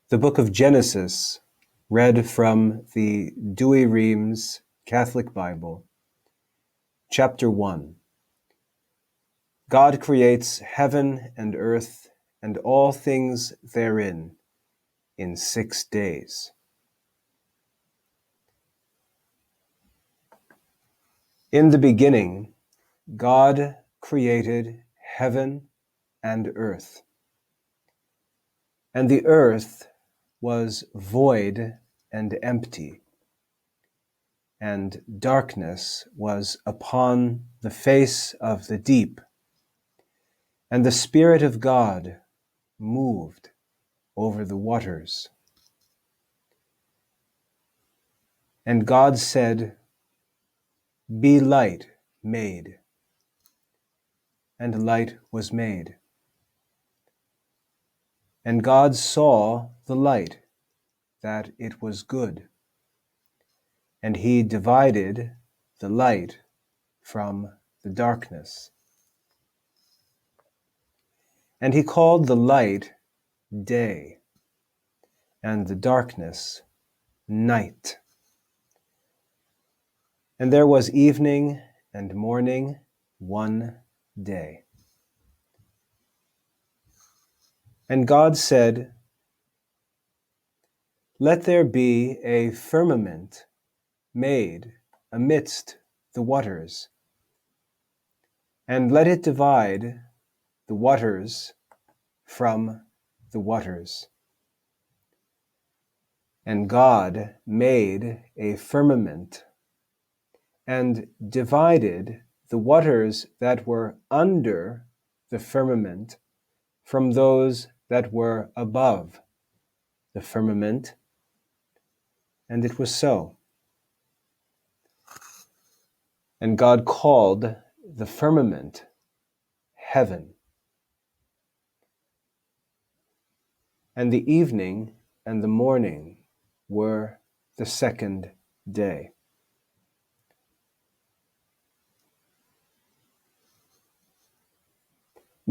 The book of Genesis, read from the Douay Rheims Catholic Bible, chapter 1. God creates heaven and earth and all things therein in 6 days. In the beginning, God created heaven and earth. And the earth was void and empty, and darkness was upon the face of the deep, and the Spirit of God moved over the waters. And God said, "Be light made," and light was made. And God saw the light, that it was good. And he divided the light from the darkness. And he called the light day, and the darkness night. And there was evening and morning one day. And God said, "Let there be a firmament made amidst the waters, and let it divide the waters from the waters." And God made a firmament, and divided the waters that were under the firmament from those that were above the firmament. And it was so. And God called the firmament heaven. And the evening and the morning were the second day.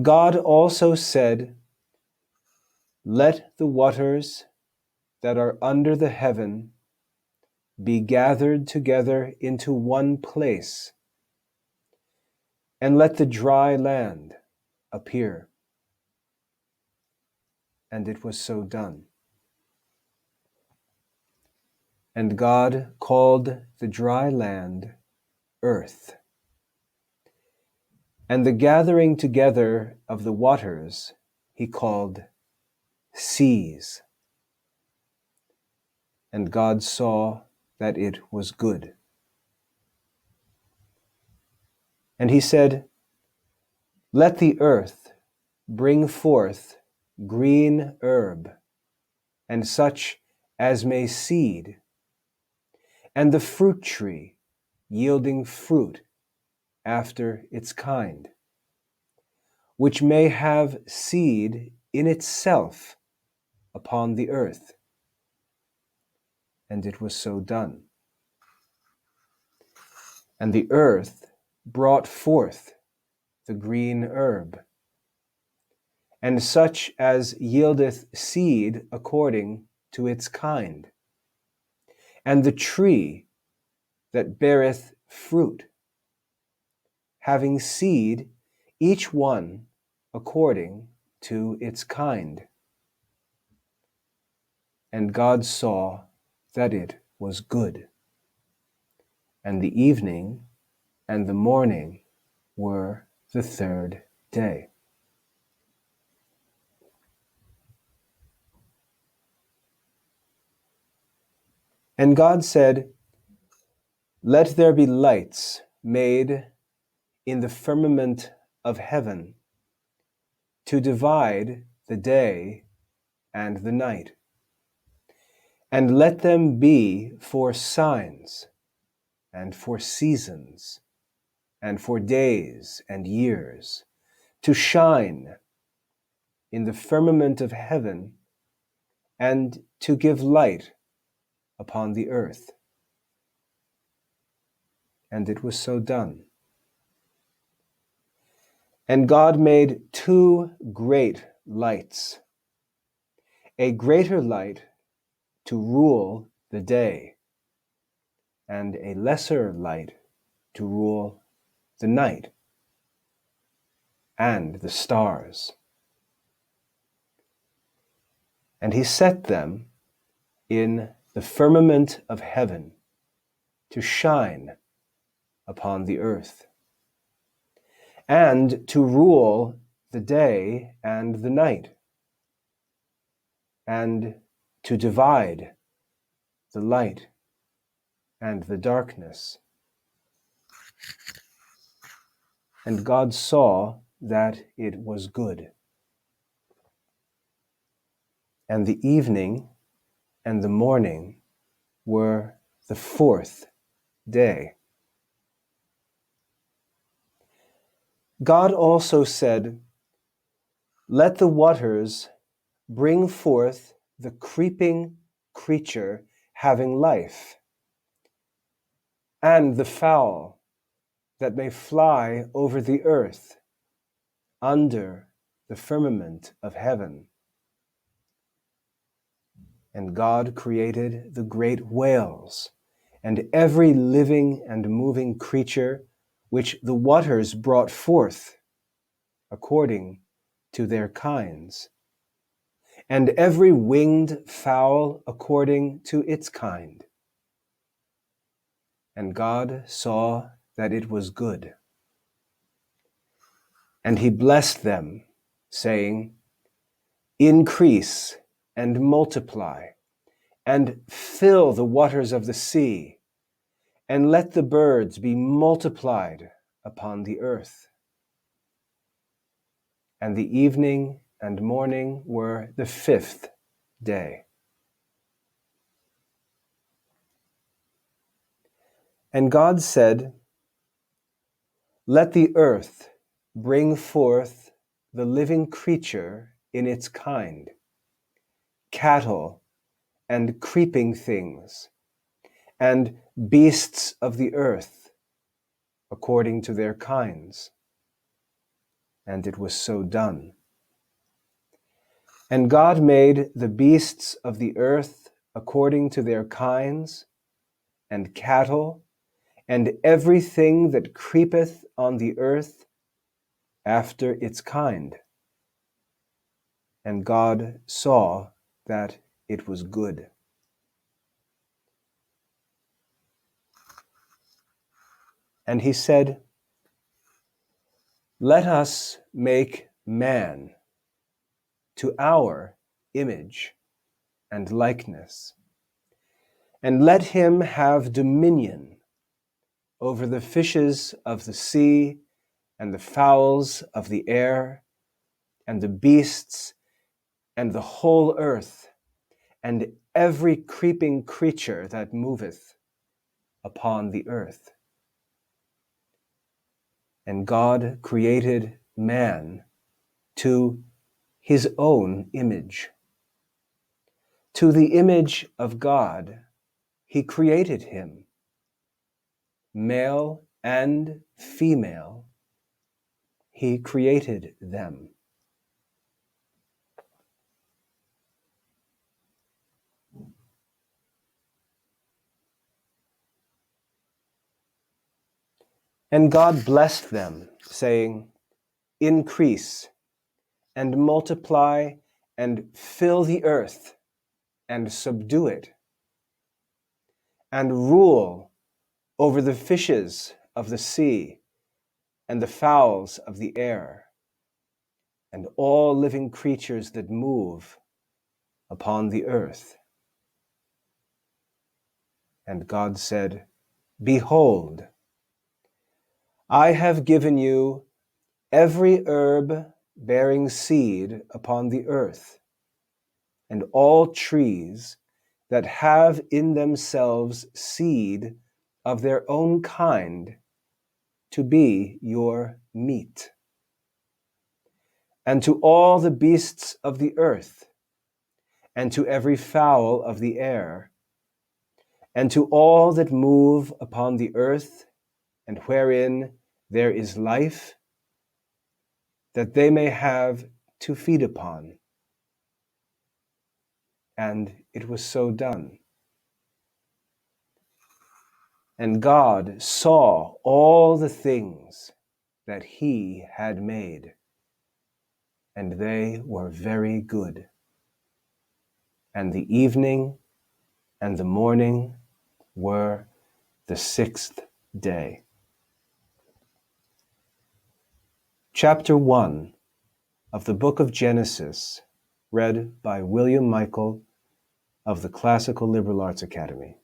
God also said, "Let the waters that are under the heaven be gathered together into one place, and let the dry land appear." And it was so done. And God called the dry land earth, and the gathering together of the waters he called seas. And God saw that it was good. And he said, "Let the earth bring forth green herb, and such as may seed, and the fruit tree yielding fruit after its kind, which may have seed in itself upon the earth." And it was so done. And the earth brought forth the green herb, and such as yieldeth seed according to its kind, and the tree that beareth fruit, having seed each one according to its kind. And God saw that it was good. And the evening and the morning were the third day. And God said, "Let there be lights made in the firmament of heaven to divide the day and the night. And let them be for signs, and for seasons, and for days and years, to shine in the firmament of heaven, and to give light upon the earth." And it was so done. And God made 2 great lights, a greater light to rule the day, and a lesser light to rule the night and the stars. And he set them in the firmament of heaven to shine upon the earth, and to rule the day and the night, and to divide the light and the darkness. And God saw that it was good. And the evening and the morning were the fourth day. God also said, "Let the waters bring forth the creeping creature having life, and the fowl that may fly over the earth under the firmament of heaven." And God created the great whales and every living and moving creature which the waters brought forth according to their kinds, and every winged fowl according to its kind. And God saw that it was good. And he blessed them, saying, "Increase and multiply, and fill the waters of the sea, and let the birds be multiplied upon the earth." And the evening and morning were the fifth day. And God said, "Let the earth bring forth the living creature in its kind, cattle and creeping things, and beasts of the earth according to their kinds." And it was so done. And God made the beasts of the earth according to their kinds, and cattle, and everything that creepeth on the earth after its kind. And God saw that it was good. And he said, "Let us make man to our image and likeness, and let him have dominion over the fishes of the sea, and the fowls of the air, and the beasts, and the whole earth, and every creeping creature that moveth upon the earth." And God created man to his own image. To the image of God he created him. Male and female he created them. And God blessed them, saying, "Increase and multiply and fill the earth and subdue it, and rule over the fishes of the sea and the fowls of the air, and all living creatures that move upon the earth." And God said, "Behold, I have given you every herb bearing seed upon the earth, and all trees that have in themselves seed of their own kind to be your meat. And to all the beasts of the earth, and to every fowl of the air, and to all that move upon the earth, and wherein there is life, that they may have to feed upon." And it was so done. And God saw all the things that he had made, and they were very good. And the evening and the morning were the sixth day. Chapter 1 of the book of Genesis, read by William Michael of the Classical Liberal Arts Academy.